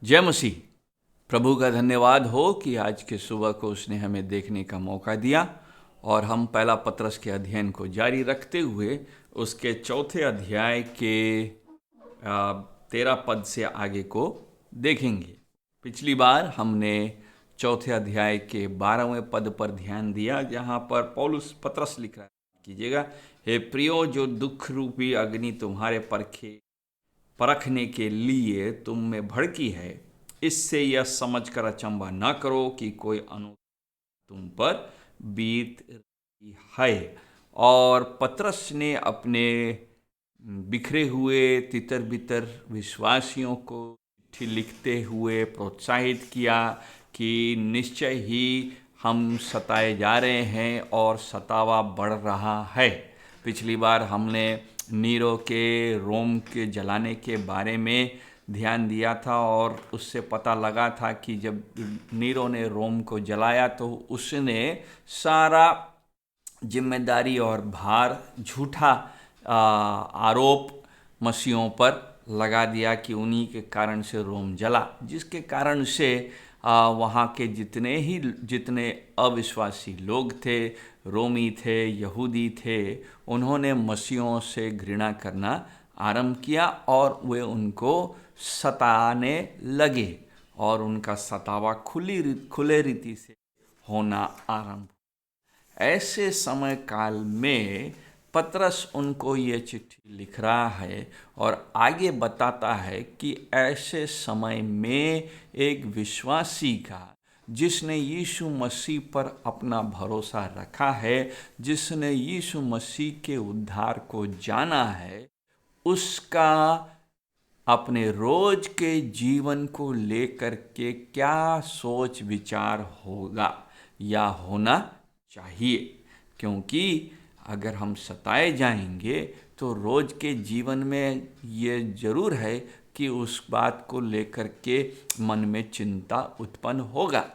जय मसीह। प्रभु का धन्यवाद हो कि आज के सुबह को उसने हमें देखने का मौका दिया और हम पहला पत्रस के अध्ययन को जारी रखते हुए उसके चौथे अध्याय के 13 पद से आगे को देखेंगे। पिछली बार हमने चौथे अध्याय के 12वें पद पर ध्यान दिया, जहाँ पर पौलुस पत्रस लिख रहा है, कीजिएगा, हे प्रियो, जो दुख रूपी अग्नि तुम्हारे परखने के लिए तुम में भड़की है, इससे यह समझकर अचंभा न करो कि कोई तुम पर बीत रही है। और पतरस ने अपने बिखरे हुए तितर बितर विश्वासियों को चिट्ठी लिखते हुए प्रोत्साहित किया कि निश्चय ही हम सताए जा रहे हैं और सतावा बढ़ रहा है। पिछली बार हमने नीरो के रोम के जलाने के बारे में ध्यान दिया था और उससे पता लगा था कि जब नीरो ने रोम को जलाया तो उसने सारा जिम्मेदारी और भार झूठा आरोप मसीहों पर लगा दिया कि उन्हीं के कारण से रोम जला, जिसके कारण से वहाँ के जितने अविश्वासी लोग थे, रोमी थे, यहूदी थे, उन्होंने मसीहों से घृणा करना आरंभ किया और वे उनको सताने लगे और उनका सतावा खुले रीति से होना आरंभ। ऐसे समय काल में पतरस उनको ये चिट्ठी लिख रहा है और आगे बताता है कि ऐसे समय में एक विश्वासी का, जिसने यीशु मसीह पर अपना भरोसा रखा है, जिसने यीशु मसीह के उद्धार को जाना है, उसका अपने रोज के जीवन को लेकर के क्या सोच विचार होगा या होना चाहिए। क्योंकि अगर हम सताए जाएंगे तो रोज के जीवन में ये जरूर है कि उस बात को लेकर के मन में चिंता उत्पन्न होगा।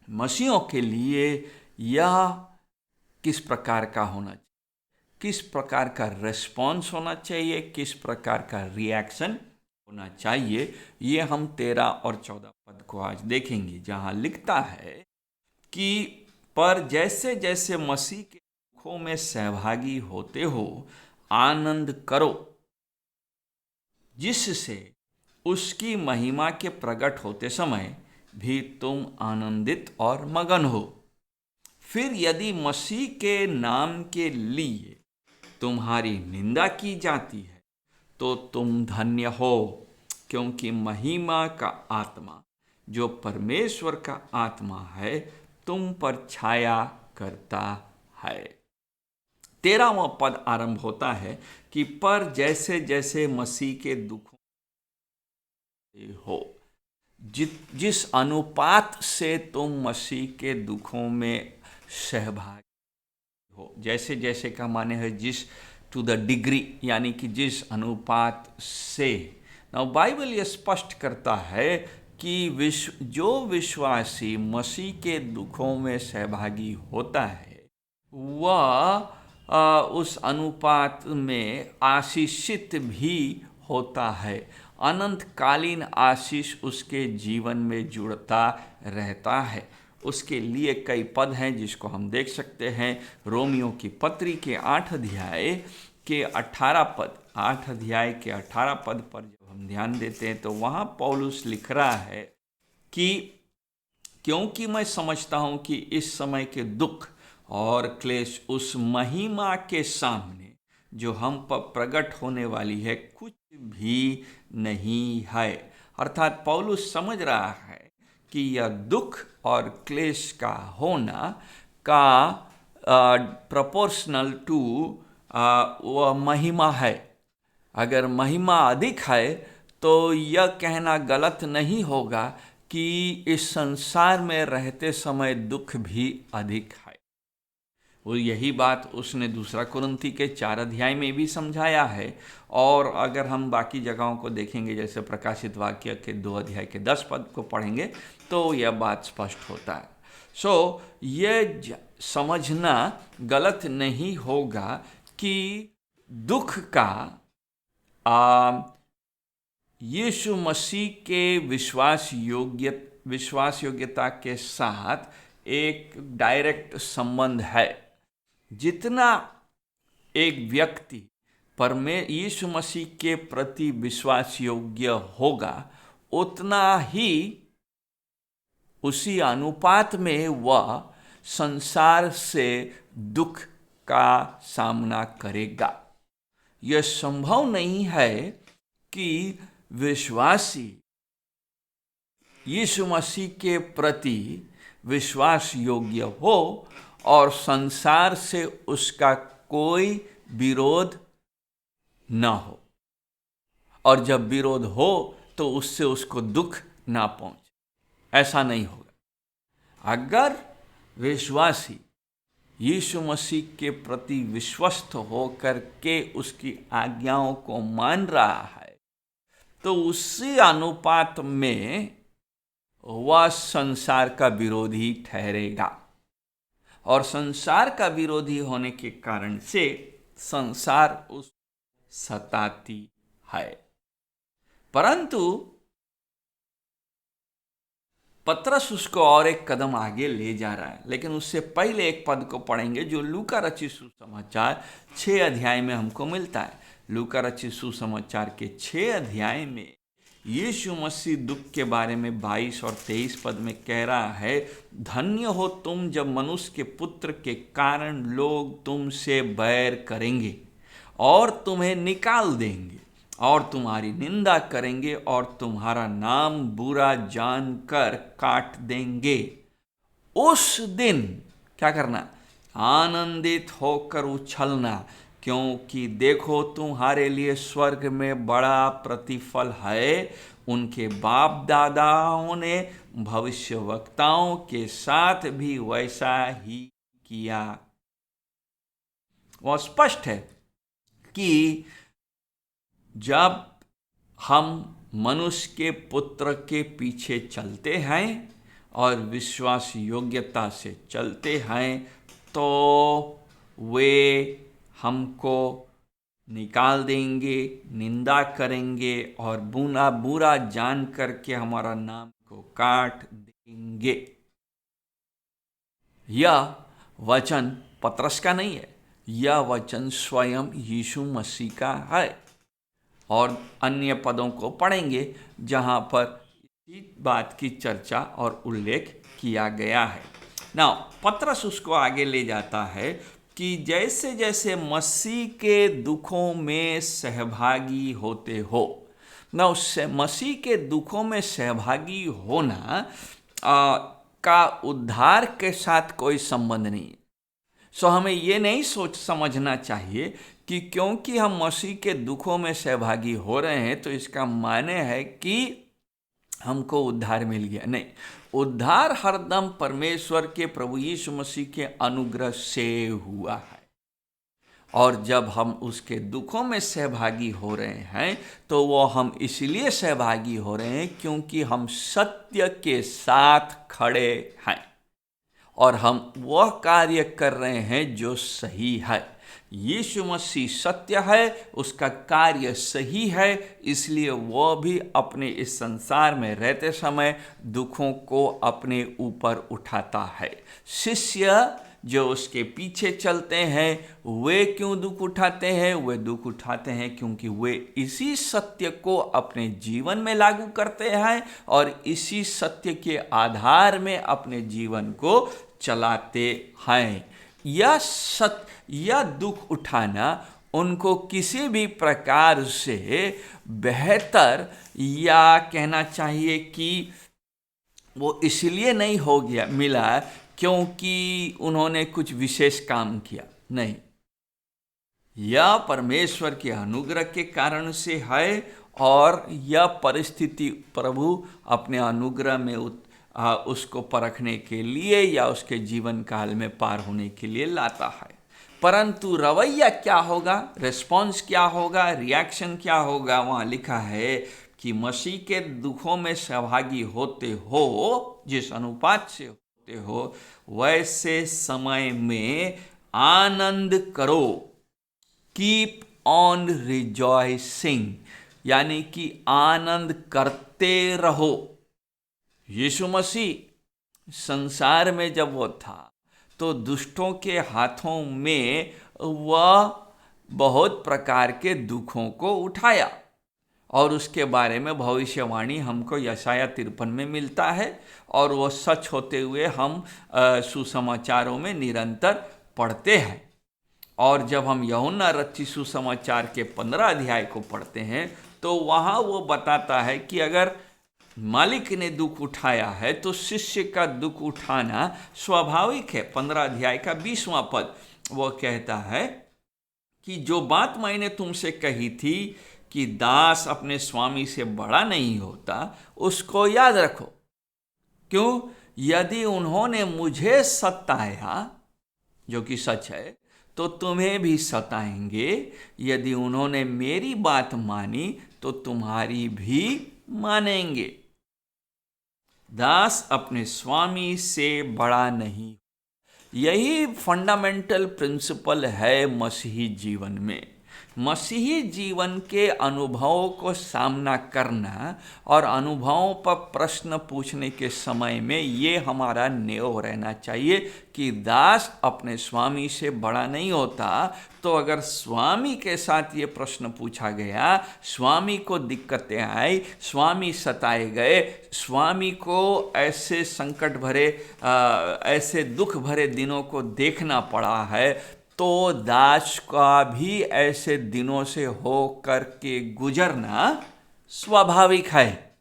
मसीहों के लिए यह किस प्रकार का होना चाहिए, किस प्रकार का रेस्पॉन्स होना चाहिए, किस प्रकार का रिएक्शन होना चाहिए, ये हम 13 और 14 पद को आज देखेंगे, जहां लिखता है कि पर जैसे जैसे मसीह के दुखों में सहभागी होते हो, आनंद करो, जिससे उसकी महिमा के प्रकट होते समय भी तुम आनंदित और मगन हो। फिर यदि मसीह के नाम के लिए तुम्हारी निंदा की जाती है तो तुम धन्य हो, क्योंकि महिमा का आत्मा, जो परमेश्वर का आत्मा है, तुम पर छाया करता है। 13वां पद आरंभ होता है कि पर जैसे जैसे मसीह के दुखों हो, जिस अनुपात से तुम मसीह के दुखों में सहभागी हो, जैसे जैसे का माने है जिस टू द डिग्री, यानी कि जिस अनुपात से। नाउ बाइबल ये स्पष्ट करता है कि जो विश्वासी मसीह के दुखों में सहभागी होता है, वह उस अनुपात में आशीषित भी होता है। अनंतकालीन आशीष उसके जीवन में जुड़ता रहता है। उसके लिए कई पद हैं जिसको हम देख सकते हैं। रोमियो की पत्री के 8 अध्याय के 18 पद, 8 अध्याय के 18 पद पर जब हम ध्यान देते हैं तो वहाँ पौलुस लिख रहा है कि क्योंकि मैं समझता हूँ कि इस समय के दुख और क्लेश उस महिमा के सामने जो हम पर प्रकट होने वाली है कुछ भी नहीं है। अर्थात पौलुस समझ रहा है कि यह दुख और क्लेश का होना का प्रोपोर्शनल टू वह महिमा है। अगर महिमा अधिक है तो यह कहना गलत नहीं होगा कि इस संसार में रहते समय दुख भी अधिक है। वो यही बात उसने दूसरा कुरिन्थी के 4 अध्याय में भी समझाया है। और अगर हम बाकी जगहों को देखेंगे, जैसे प्रकाशित वाक्य के 2 अध्याय के 10 पद को पढ़ेंगे, तो यह बात स्पष्ट होता है। ये समझना गलत नहीं होगा कि दुख का यीशु मसीह के विश्वास योग्यता के साथ एक डायरेक्ट संबंध है। जितना एक व्यक्ति यीशु मसीह के प्रति विश्वास योग्य होगा, उतना ही उसी अनुपात में वह संसार से दुख का सामना करेगा। यह संभव नहीं है कि विश्वासी यीशु मसीह के प्रति विश्वास योग्य हो और संसार से उसका कोई विरोध न हो, और जब विरोध हो तो उससे उसको दुख ना पहुंचे। ऐसा नहीं होगा। अगर विश्वासी यीशु मसीह के प्रति विश्वस्त होकर के उसकी आज्ञाओं को मान रहा है, तो उसी अनुपात में वह संसार का विरोधी ठहरेगा, और संसार का विरोधी होने के कारण से संसार उस सताती है। परंतु पतरस उसको और एक कदम आगे ले जा रहा है। लेकिन उससे पहले एक पद को पढ़ेंगे जो लूका रचित सुसमाचार 6 अध्याय में हमको मिलता है। लूका रचित सुसमाचार के 6 अध्याय में यीशु मसीह दुख के बारे में 22 और 23 पद में कह रहा है, धन्य हो तुम जब मनुष्य के पुत्र के कारण लोग तुमसे बैर करेंगे और तुम्हें निकाल देंगे और तुम्हारी निंदा करेंगे और तुम्हारा नाम बुरा जानकर काट देंगे। उस दिन क्या करना? आनंदित होकर उछलना, क्योंकि देखो तुम्हारे लिए स्वर्ग में बड़ा प्रतिफल है। उनके बाप दादाओं ने भविष्यवक्ताओं के साथ भी वैसा ही किया। वह स्पष्ट है कि जब हम मनुष्य के पुत्र के पीछे चलते हैं और विश्वास योग्यता से चलते हैं, तो वे हमको निकाल देंगे, निंदा करेंगे और बुरा जान करके हमारा नाम को काट देंगे। यह वचन पतरस का नहीं है, यह वचन स्वयं यीशु मसीह का है। और अन्य पदों को पढ़ेंगे जहां पर इसी बात की चर्चा और उल्लेख किया गया है। ना पतरस उसको आगे ले जाता है कि जैसे जैसे मसीह के दुखों में सहभागी होते हो, ना उससे मसीह के दुखों में सहभागी होना का उद्धार के साथ कोई संबंध नहीं है। सो हमें ये नहीं समझना चाहिए कि क्योंकि हम मसीह के दुखों में सहभागी हो रहे हैं तो इसका माने है कि हमको उद्धार मिल गया। नहीं, उद्धार हरदम परमेश्वर के प्रभु यीशु मसीह के अनुग्रह से हुआ है, और जब हम उसके दुखों में सहभागी हो रहे हैं तो वो हम इसलिए सहभागी हो रहे हैं क्योंकि हम सत्य के साथ खड़े हैं और हम वह कार्य कर रहे हैं जो सही है। यीशु मसीह सत्य है, उसका कार्य सही है, इसलिए वह भी अपने इस संसार में रहते समय दुखों को अपने ऊपर उठाता है। शिष्य जो उसके पीछे चलते हैं वे क्यों दुख उठाते हैं? वे दुख उठाते हैं क्योंकि वे इसी सत्य को अपने जीवन में लागू करते हैं और इसी सत्य के आधार में अपने जीवन को चलाते हैं। यह दुख उठाना उनको किसी भी प्रकार से बेहतर, या कहना चाहिए कि वो इसलिए नहीं हो गया मिला क्योंकि उन्होंने कुछ विशेष काम किया। नहीं, यह परमेश्वर के अनुग्रह के कारण से है और यह परिस्थिति प्रभु अपने अनुग्रह में उसको परखने के लिए या उसके जीवन काल में पार होने के लिए लाता है। परंतु रवैया क्या होगा, रिस्पॉन्स क्या होगा, रिएक्शन क्या होगा? वहाँ लिखा है कि मसीह के दुखों में सहभागी होते हो, जिस अनुपात से होते हो वैसे समय में आनंद करो। कीप ऑन रिजॉइसिंग, यानी कि आनंद करते रहो। यीशु मसीह संसार में जब वो था तो दुष्टों के हाथों में वह बहुत प्रकार के दुखों को उठाया, और उसके बारे में भविष्यवाणी हमको यशाया 53 में मिलता है, और वो सच होते हुए हम सुसमाचारों में निरंतर पढ़ते हैं। और जब हम यूहन्ना रचित सुसमाचार के 15 अध्याय को पढ़ते हैं तो वहाँ वो बताता है कि अगर मालिक ने दुख उठाया है तो शिष्य का दुख उठाना स्वाभाविक है। 15 अध्याय का 20वां पद वो कहता है कि जो बात मैंने तुमसे कही थी कि दास अपने स्वामी से बड़ा नहीं होता, उसको याद रखो। क्यों? यदि उन्होंने मुझे सताया, जो कि सच है, तो तुम्हें भी सताएंगे। यदि उन्होंने मेरी बात मानी तो तुम्हारी भी मानेंगे। दास अपने स्वामी से बड़ा नहीं। यही फंडामेंटल प्रिंसिपल है मसीही जीवन में। मसीही जीवन के अनुभवों को सामना करना और अनुभवों पर प्रश्न पूछने के समय में ये हमारा नेव रहना चाहिए कि दास अपने स्वामी से बड़ा नहीं होता। तो अगर स्वामी के साथ ये प्रश्न पूछा गया, स्वामी को दिक्कतें आई, स्वामी सताए गए, स्वामी को ऐसे संकट भरे ऐसे दुख भरे दिनों को देखना पड़ा है, तो दास का भी ऐसे दिनों से हो करके गुजरना स्वाभाविक है।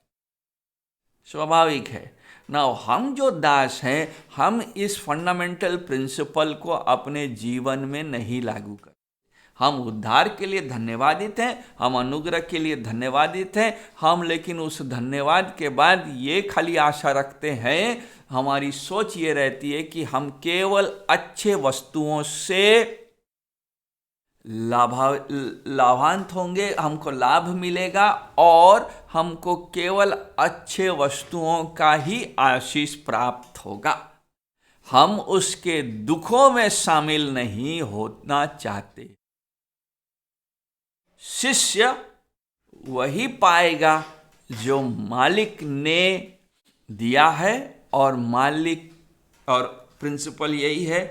स्वाभाविक है ना। हम जो दास हैं, हम इस फंडामेंटल प्रिंसिपल को अपने जीवन में नहीं लागू कर। हम उद्धार के लिए धन्यवादित हैं, हम अनुग्रह के लिए धन्यवादित हैं, हम लेकिन उस धन्यवाद के बाद ये खाली आशा रखते हैं, हमारी सोच ये रहती है कि हम केवल अच्छे वस्तुओं से लाभान्वित होंगे, हमको लाभ मिलेगा और हमको केवल अच्छे वस्तुओं का ही आशीष प्राप्त होगा। हम उसके दुखों में शामिल नहीं होना चाहते। शिष्य वही पाएगा जो मालिक ने दिया है, और मालिक और प्रिंसिपल यही है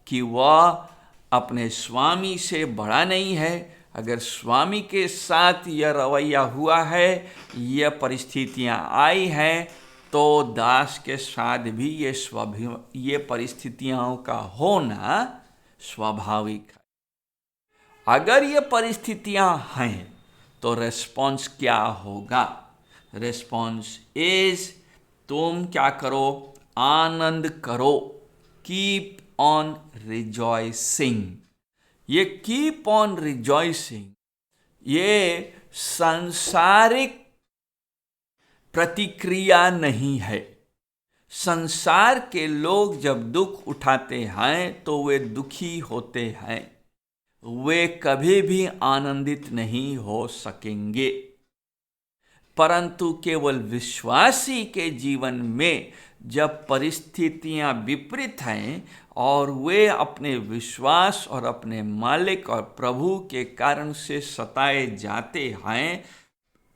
कि वह अपने स्वामी से बड़ा नहीं है। अगर स्वामी के साथ यह रवैया हुआ है, यह परिस्थितियां आई हैं, तो दास के साथ भी ये परिस्थितियों का होना स्वाभाविक है। अगर ये परिस्थितियां हैं तो रेस्पॉन्स क्या होगा? रेस्पॉन्स इज, तुम क्या करो? आनंद करो। Keep on rejoicing. ये कीप ऑन रिजॉइसिंग ये सांसारिक प्रतिक्रिया नहीं है। संसार के लोग जब दुख उठाते हैं तो वे दुखी होते हैं, वे कभी भी आनंदित नहीं हो सकेंगे। परंतु केवल विश्वासी के जीवन में जब परिस्थितियां विपरीत हैं और वे अपने विश्वास और अपने मालिक और प्रभु के कारण से सताए जाते हैं,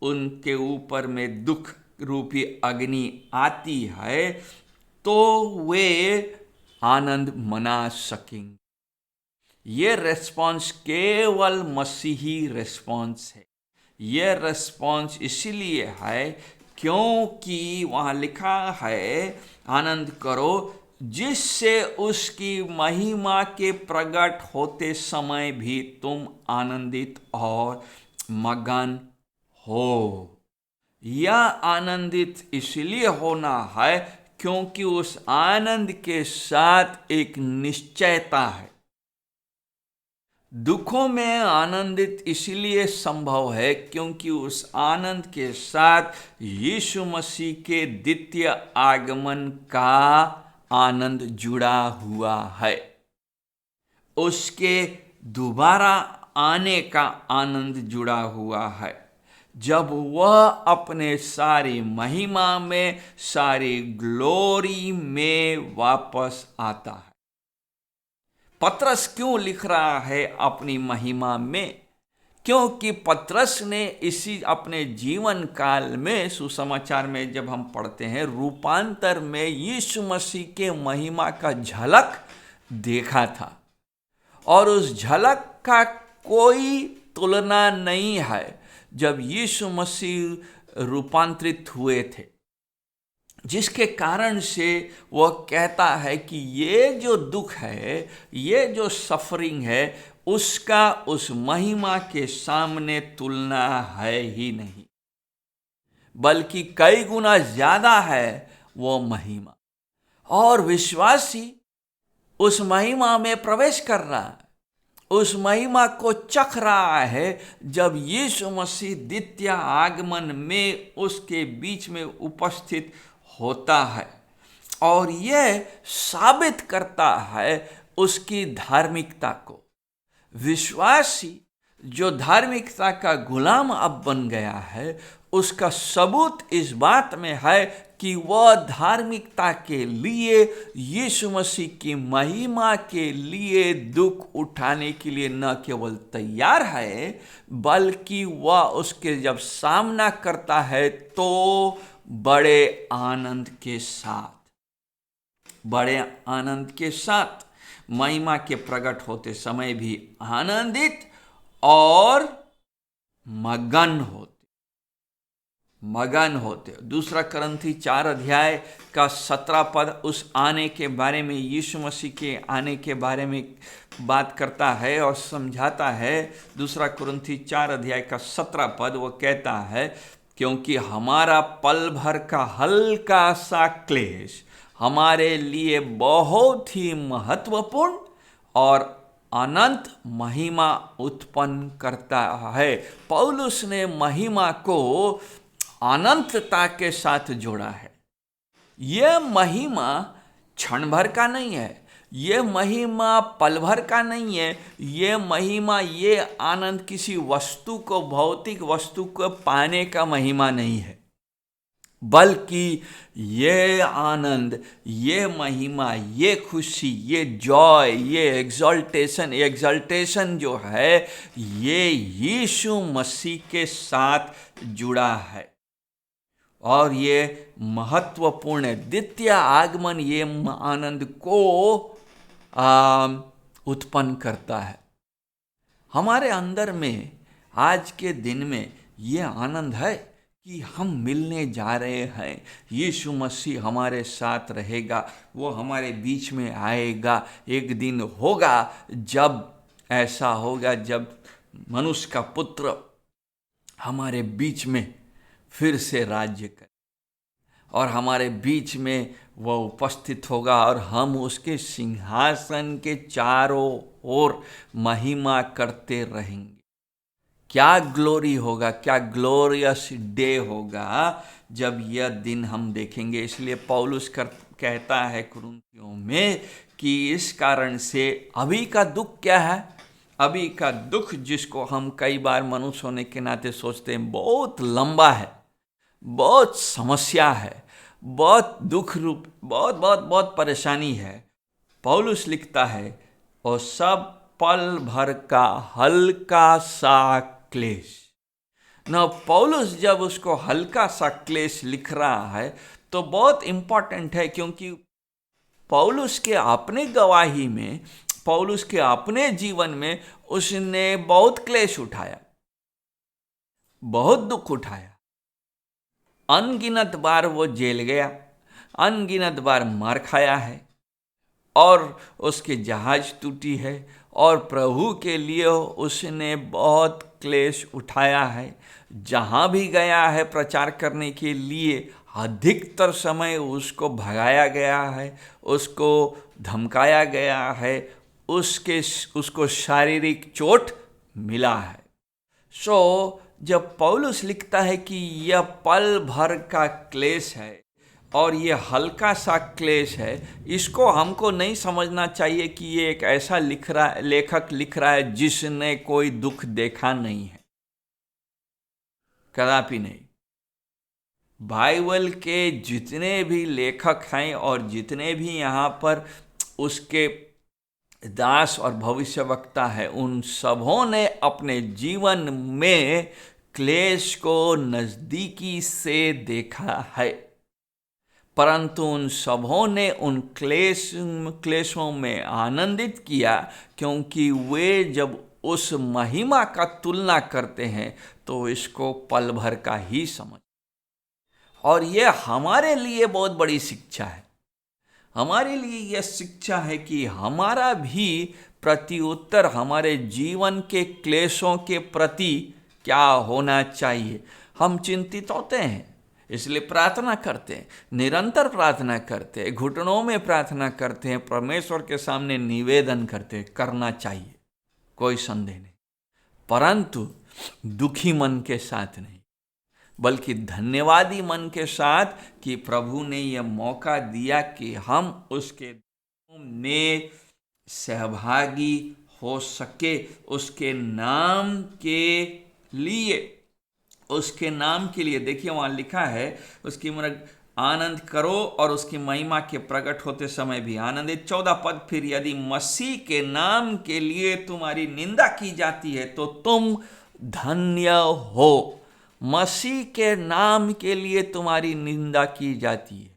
उनके ऊपर में दुख रूपी अग्नि आती है, तो वे आनंद मना सकेंगे। ये रेस्पॉन्स केवल मसीही रेस्पॉन्स है। यह रेस्पॉन्स इसलिए है क्योंकि वहाँ लिखा है, आनंद करो जिससे उसकी महिमा के प्रकट होते समय भी तुम आनंदित और मगन हो। यह आनंदित इसलिए होना है क्योंकि उस आनंद के साथ एक निश्चयता है। दुखों में आनंदित इसलिए संभव है क्योंकि उस आनंद के साथ यीशु मसीह के द्वितीय आगमन का आनंद जुड़ा हुआ है। उसके दोबारा आने का आनंद जुड़ा हुआ है, जब वह अपने सारी महिमा में, सारी ग्लोरी में वापस आता है। पतरस क्यों लिख रहा है अपनी महिमा में? क्योंकि पतरस ने इसी अपने जीवन काल में सुसमाचार में जब हम पढ़ते हैं रूपांतर में यीशु मसीह के महिमा का झलक देखा था, और उस झलक का कोई तुलना नहीं है जब यीशु मसीह रूपांतरित हुए थे, जिसके कारण से वह कहता है कि ये जो दुख है, ये जो सफरिंग है, उसका उस महिमा के सामने तुलना है ही नहीं, बल्कि कई गुना ज्यादा है वो महिमा। और विश्वासी उस महिमा में प्रवेश कर रहा है, उस महिमा को चख रहा है जब यीशु मसीह द्वितीय आगमन में उसके बीच में उपस्थित होता है, और यह साबित करता है उसकी धार्मिकता को। विश्वासी जो धार्मिकता का गुलाम अब बन गया है, उसका सबूत इस बात में है कि वह धार्मिकता के लिए यीशु मसीह की महिमा के लिए दुख उठाने के लिए न केवल तैयार है, बल्कि वह उसके जब सामना करता है तो बड़े आनंद के साथ महिमा के प्रकट होते समय भी आनंदित और मगन होते। दूसरा कुरिन्थी 4 अध्याय का 17 पद उस आने के बारे में, यीशु मसीह के आने के बारे में बात करता है और समझाता है। दूसरा कुरिन्थी 4 अध्याय का 17 पद वो कहता है, क्योंकि हमारा पल भर का हल्का सा क्लेश हमारे लिए बहुत ही महत्वपूर्ण और अनंत महिमा उत्पन्न करता है। पौलुस ने महिमा को अनंतता के साथ जोड़ा है। यह महिमा क्षण भर का नहीं है, यह महिमा पल भर का नहीं है, यह महिमा, ये आनंद किसी वस्तु को, भौतिक वस्तु को पाने का महिमा नहीं है, बल्कि ये आनंद, ये महिमा, ये खुशी, ये जॉय, ये एग्जल्टेशन जो है, ये यीशु मसीह के साथ जुड़ा है, और ये महत्वपूर्ण है। द्वितीय आगमन ये आनंद को उत्पन्न करता है। हमारे अंदर में आज के दिन में ये आनंद है कि हम मिलने जा रहे हैं, यीशु मसीह हमारे साथ रहेगा, वो हमारे बीच में आएगा। एक दिन होगा जब ऐसा होगा, जब मनुष्य का पुत्र हमारे बीच में फिर से राज्य करे और हमारे बीच में वह उपस्थित होगा, और हम उसके सिंहासन के चारों ओर महिमा करते रहेंगे। क्या ग्लोरी होगा, क्या ग्लोरियस डे होगा जब यह दिन हम देखेंगे। इसलिए पौलुस कहता है कुरिन्थियों में कि इस कारण से अभी का दुख क्या है, अभी का दुख जिसको हम कई बार मनुष्य होने के नाते सोचते हैं बहुत लंबा है, बहुत समस्या है, बहुत दुख रूप, बहुत बहुत बहुत परेशानी है। पौलुस लिखता है, और सब पल भर का हल्का सा क्लेश। ना पौलुस जब उसको हल्का सा क्लेश लिख रहा है तो बहुत इंपॉर्टेंट है, क्योंकि पौलुस के अपने गवाही में, पौलुस के अपने जीवन में उसने बहुत क्लेश उठाया, बहुत दुख उठाया। अनगिनत बार वो जेल गया, अनगिनत बार मार खाया है, और उसके जहाज टूटी है, और प्रभु के लिए उसने बहुत क्लेश उठाया है। जहाँ भी गया है प्रचार करने के लिए, अधिकतर समय उसको भगाया गया है, उसको धमकाया गया है, उसको शारीरिक चोट मिला है। जब पौलुस लिखता है कि यह पल भर का क्लेश है और यह हल्का सा क्लेश है, इसको हमको नहीं समझना चाहिए कि ये एक ऐसा लेखक लिख रहा है जिसने कोई दुख देखा नहीं है, कदापि नहीं। बाइबल के जितने भी लेखक हैं और जितने भी यहाँ पर उसके दास और भविष्यवक्ता है, उन सबों ने अपने जीवन में क्लेश को नजदीकी से देखा है, परंतु उन सबों ने उन क्लेशों में आनंदित किया, क्योंकि वे जब उस महिमा का तुलना करते हैं तो इसको पल भर का ही समझ। और यह हमारे लिए बहुत बड़ी शिक्षा है। हमारे लिए यह शिक्षा है कि हमारा भी प्रत्युत्तर हमारे जीवन के क्लेशों के प्रति क्या होना चाहिए। हम चिंतित होते हैं, इसलिए प्रार्थना करते हैं, निरंतर प्रार्थना करते हैं, घुटनों में प्रार्थना करते हैं, परमेश्वर के सामने निवेदन करते हैं, करना चाहिए, कोई संदेह नहीं, परंतु दुखी मन के साथ नहीं, बल्कि धन्यवादी मन के साथ कि प्रभु ने यह मौका दिया कि हम उसके में सहभागी हो सके, उसके नाम के लिए, उसके नाम के लिए। देखिए वहाँ लिखा है, उसकी आनंद करो और उसकी महिमा के प्रकट होते समय भी आनंदित। 14 पद, फिर यदि मसीह के नाम के लिए तुम्हारी निंदा की जाती है तो तुम धन्य हो। मसीह के नाम के लिए तुम्हारी निंदा की जाती है।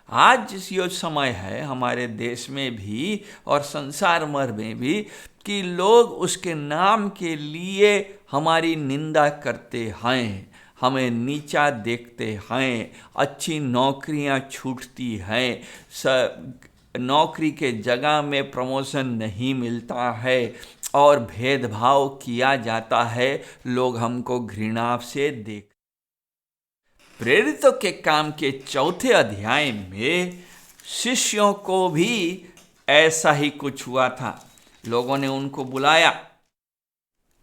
आज जिस यो समय है हमारे देश में भी और संसार भर में भी कि लोग उसके नाम के लिए हमारी निंदा करते हैं, हमें नीचा देखते हैं, अच्छी नौकरियां छूटती हैं, नौकरी के जगह में प्रमोशन नहीं मिलता है और भेदभाव किया जाता है, लोग हमको घृणा से देख। प्रेरितों के काम के 4 अध्याय में शिष्यों को भी ऐसा ही कुछ हुआ था। लोगों ने उनको बुलाया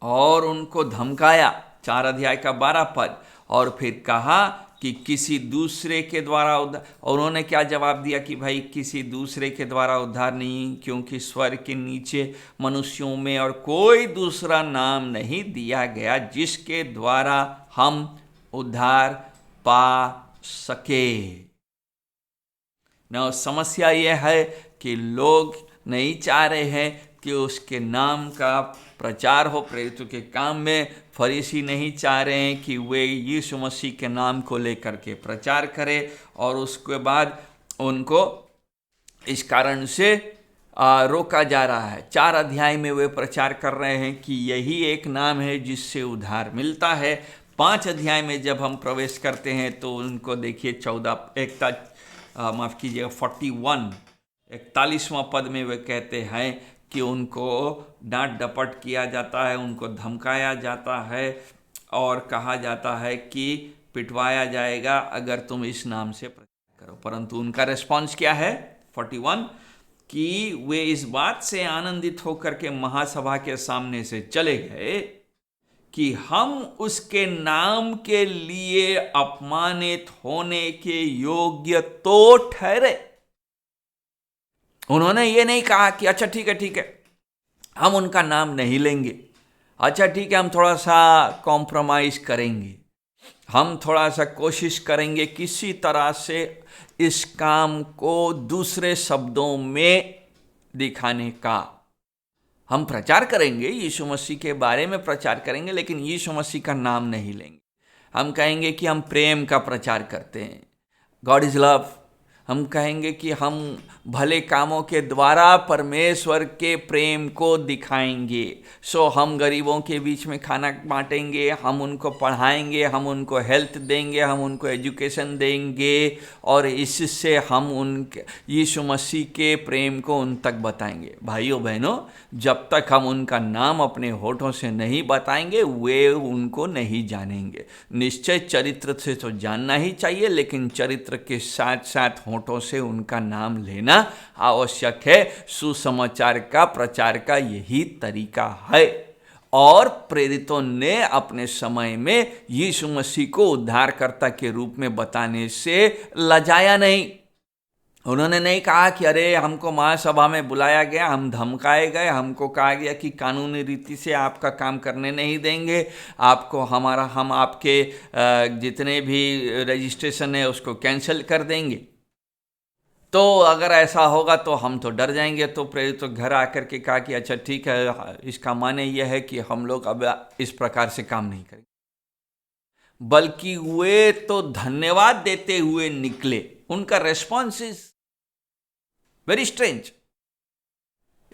और उनको धमकाया, 4 अध्याय का 12 पद, और फिर कहा कि किसी दूसरे के द्वारा उद्धार। उन्होंने क्या जवाब दिया कि भाई किसी दूसरे के द्वारा उद्धार नहीं, क्योंकि स्वर्ग के नीचे मनुष्यों में और कोई दूसरा नाम नहीं दिया गया जिसके द्वारा हम उद्धार पा सके। ना समस्या यह है कि लोग नहीं चाह रहे हैं कि उसके नाम का प्रचार हो। प्रेरितों के काम में फरीसी नहीं चाह रहे हैं कि वे यीशु मसीह के नाम को लेकर के प्रचार करें, और उसके बाद उनको इस कारण से रोका जा रहा है। 4 अध्याय में वे प्रचार कर रहे हैं कि यही एक नाम है जिससे उद्धार मिलता है। 5 अध्याय में जब हम प्रवेश करते हैं तो उनको देखिए 41वां पद में वे कहते हैं कि उनको डांट डपट किया जाता है, उनको धमकाया जाता है और कहा जाता है कि पिटवाया जाएगा अगर तुम इस नाम से प्रचार करो। परंतु उनका रिस्पॉन्स क्या है? 41 कि वे इस बात से आनंदित होकर के महासभा के सामने से चले गए कि हम उसके नाम के लिए अपमानित होने के योग्य तो ठहरे। उन्होंने ये नहीं कहा कि अच्छा ठीक है हम उनका नाम नहीं लेंगे, अच्छा ठीक है हम थोड़ा सा कॉम्प्रोमाइज करेंगे, हम थोड़ा सा कोशिश करेंगे किसी तरह से इस काम को दूसरे शब्दों में दिखाने का। हम प्रचार करेंगे, यीशु मसीह के बारे में प्रचार करेंगे, लेकिन यीशु मसीह का नाम नहीं लेंगे। हम कहेंगे कि हम प्रेम का प्रचार करते हैं, गॉड इज लव। हम कहेंगे कि हम भले कामों के द्वारा परमेश्वर के प्रेम को दिखाएंगे। सो हम गरीबों के बीच में खाना बांटेंगे, हम उनको पढ़ाएंगे, हम उनको हेल्थ देंगे, हम उनको एजुकेशन देंगे, और इससे हम उनके यीशु मसीह के प्रेम को उन तक बताएंगे। भाइयों बहनों, जब तक हम उनका नाम अपने होठों से नहीं बताएंगे वे उनको नहीं जानेंगे। निश्चय चरित्र से तो जानना ही चाहिए, लेकिन चरित्र के साथ साथ होठों से उनका नाम लेना आवश्यक है। सुसमाचार का प्रचार का यही तरीका है। और प्रेरितों ने अपने समय में यीशु मसीह को उद्धारकर्ता के रूप में बताने से लजाया नहीं। उन्होंने नहीं कहा कि अरे हमको महासभा में बुलाया गया, हम धमकाए गए, हमको कहा गया कि कानूनी रीति से आपका काम करने नहीं देंगे, आपको हम आपके जितने भी रजिस्ट्रेशन है उसको कैंसिल कर देंगे। तो अगर ऐसा होगा तो हम तो डर जाएंगे। तो प्रेरित तो घर आकर के कहा कि अच्छा ठीक है, इसका माने यह है कि हम लोग अब इस प्रकार से काम नहीं करेंगे, बल्कि वे तो धन्यवाद देते हुए निकले। उनका रेस्पॉन्स इज वेरी स्ट्रेंज।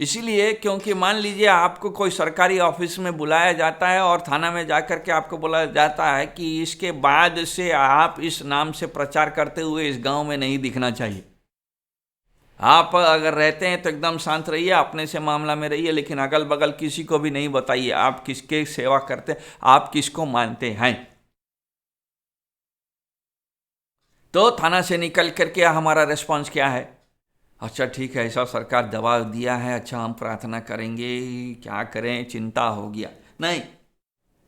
इसीलिए क्योंकि मान लीजिए आपको कोई सरकारी ऑफिस में बुलाया जाता है और थाना में जाकर के आपको बोला जाता है कि इसके बाद से आप इस नाम से प्रचार करते हुए इस गांव में नहीं दिखना चाहिए। आप अगर रहते हैं तो एकदम शांत रहिए, अपने से मामला में रहिए, लेकिन अगल बगल किसी को भी नहीं बताइए आप किसके सेवा करते हैं, आप किसको मानते हैं। तो थाना से निकल करके हमारा रिस्पॉन्स क्या है? अच्छा ठीक है, ऐसा सरकार दबाव दिया है, अच्छा हम प्रार्थना करेंगे, क्या करें, चिंता हो गया। नहीं,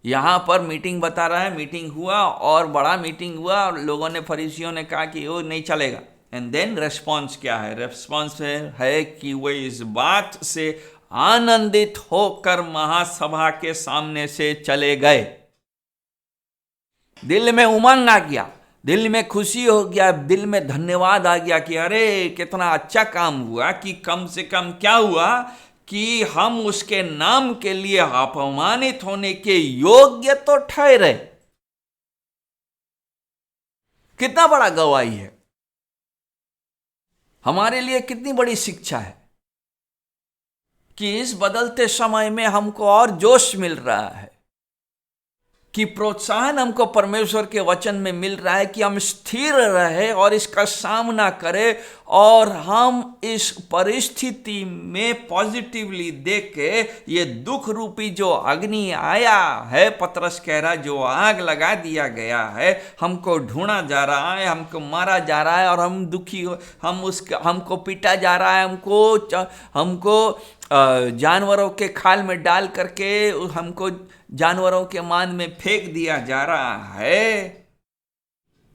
यहाँ पर मीटिंग बता रहा है, मीटिंग हुआ और बड़ा मीटिंग हुआ और लोगों ने, फरीसियों ने कहा कि वो नहीं चलेगा। एंड देन रेस्पॉन्स क्या है? रेस्पॉन्स है कि वे इस बात से आनंदित होकर महासभा के सामने से चले गए। दिल में उमंग आ गया, दिल में खुशी हो गया, दिल में धन्यवाद आ गया कि अरे कितना अच्छा काम हुआ, कि कम से कम क्या हुआ कि हम उसके नाम के लिए अपमानित होने के योग्य तो ठहरे। कितना बड़ा गवाही है, हमारे लिए कितनी बड़ी शिक्षा है कि इस बदलते समय में हमको और जोश मिल रहा है, कि प्रोत्साहन हमको परमेश्वर के वचन में मिल रहा है कि हम स्थिर रहे और इसका सामना करें, और हम इस परिस्थिति में पॉजिटिवली देख के ये दुख रूपी जो अग्नि आया है, पतरस कह रहा, जो आग लगा दिया गया है, हमको ढूंढा जा रहा है, हमको मारा जा रहा है और हम दुखी, हमको पीटा जा रहा है, हमको जानवरों के खाल में डाल करके हमको जानवरों के मान में फेंक दिया जा रहा है।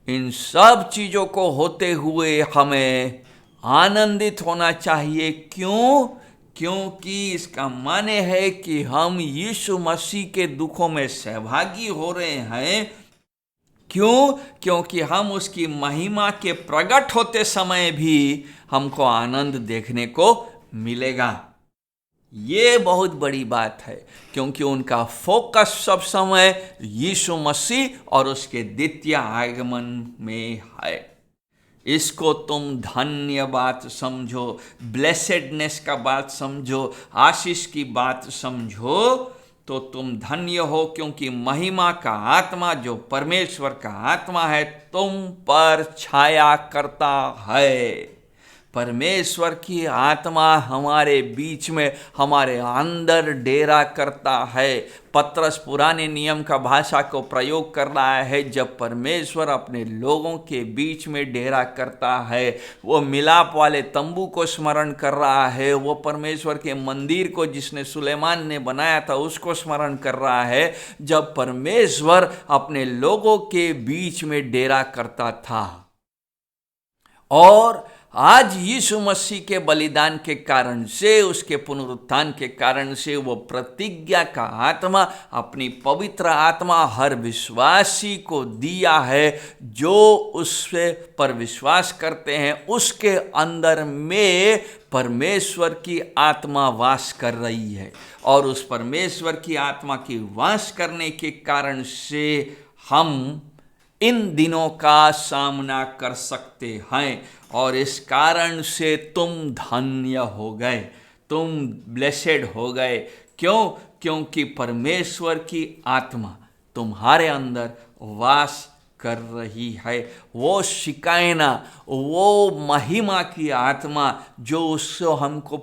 इन सब चीजों को होते हुए हमें आनंदित होना चाहिए। क्यों? क्योंकि इसका माने है कि हम यीशु मसीह के दुखों में सहभागी हो रहे हैं। क्यों? क्योंकि हम उसकी महिमा के प्रकट होते समय भी हमको आनंद देखने को मिलेगा। ये बहुत बड़ी बात है, क्योंकि उनका फोकस सब समय यीशु मसीह और उसके द्वितीय आगमन में है। इसको तुम धन्य बात समझो, ब्लेसेडनेस का बात समझो, आशीष की बात समझो, तो तुम धन्य हो, क्योंकि महिमा का आत्मा जो परमेश्वर का आत्मा है तुम पर छाया करता है। परमेश्वर की आत्मा हमारे बीच में, हमारे अंदर डेरा करता है। पतरस पुराने नियम का भाषा को प्रयोग कर रहा है। जब परमेश्वर अपने लोगों के बीच में डेरा करता है, वो मिलाप वाले तंबू को स्मरण कर रहा है, वो परमेश्वर के मंदिर को जिसने सुलेमान ने बनाया था उसको स्मरण कर रहा है, जब परमेश्वर अपने लोगों के बीच में डेरा करता था। और आज यीशु मसीह के बलिदान के कारण से, उसके पुनरुत्थान के कारण से, वो प्रतिज्ञा का आत्मा, अपनी पवित्र आत्मा हर विश्वासी को दिया है। जो उससे पर विश्वास करते हैं उसके अंदर में परमेश्वर की आत्मा वास कर रही है, और उस परमेश्वर की आत्मा की वास करने के कारण से हम इन दिनों का सामना कर सकते हैं। और इस कारण से तुम धन्य हो गए, तुम ब्लेसेड हो गए। क्यों? क्योंकि परमेश्वर की आत्मा तुम्हारे अंदर वास कर रही है। वो शिकायना, वो महिमा की आत्मा जो उससे हमको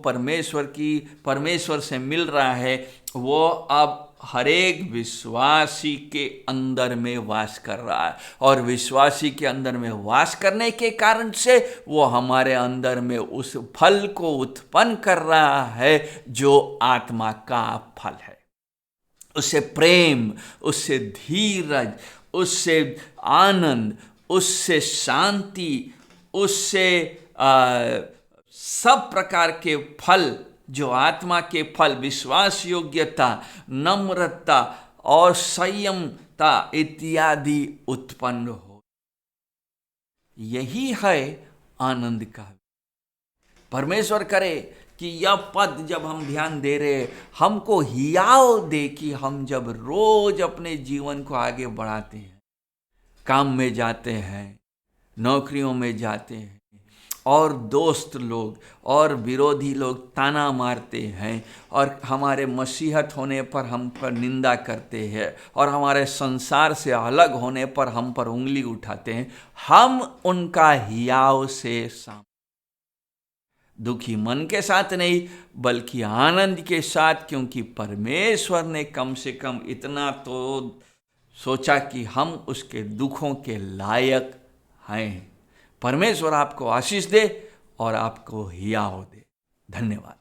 परमेश्वर से मिल रहा है, वो अब हरेक विश्वासी के अंदर में वास कर रहा है। और विश्वासी के अंदर में वास करने के कारण से वो हमारे अंदर में उस फल को उत्पन्न कर रहा है जो आत्मा का फल है। उससे प्रेम, उससे धीरज, उससे आनंद, उससे शांति, उससे सब प्रकार के फल, जो आत्मा के फल, विश्वास योग्यता, नम्रता और संयमता इत्यादि उत्पन्न हो। यही है आनंद का परमेश्वर करे कि यह पद जब हम ध्यान दे रहे हमको हियाव दे कि हम जब रोज अपने जीवन को आगे बढ़ाते हैं, काम में जाते हैं, नौकरियों में जाते हैं और दोस्त लोग और विरोधी लोग ताना मारते हैं और हमारे मसीहत होने पर हम पर निंदा करते हैं और हमारे संसार से अलग होने पर हम पर उंगली उठाते हैं, हम उनका हियाव से सामना दुखी मन के साथ नहीं बल्कि आनंद के साथ, क्योंकि परमेश्वर ने कम से कम इतना तो सोचा कि हम उसके दुखों के लायक हैं। परमेश्वर आपको आशीष दे और आपको हियाव दे। धन्यवाद।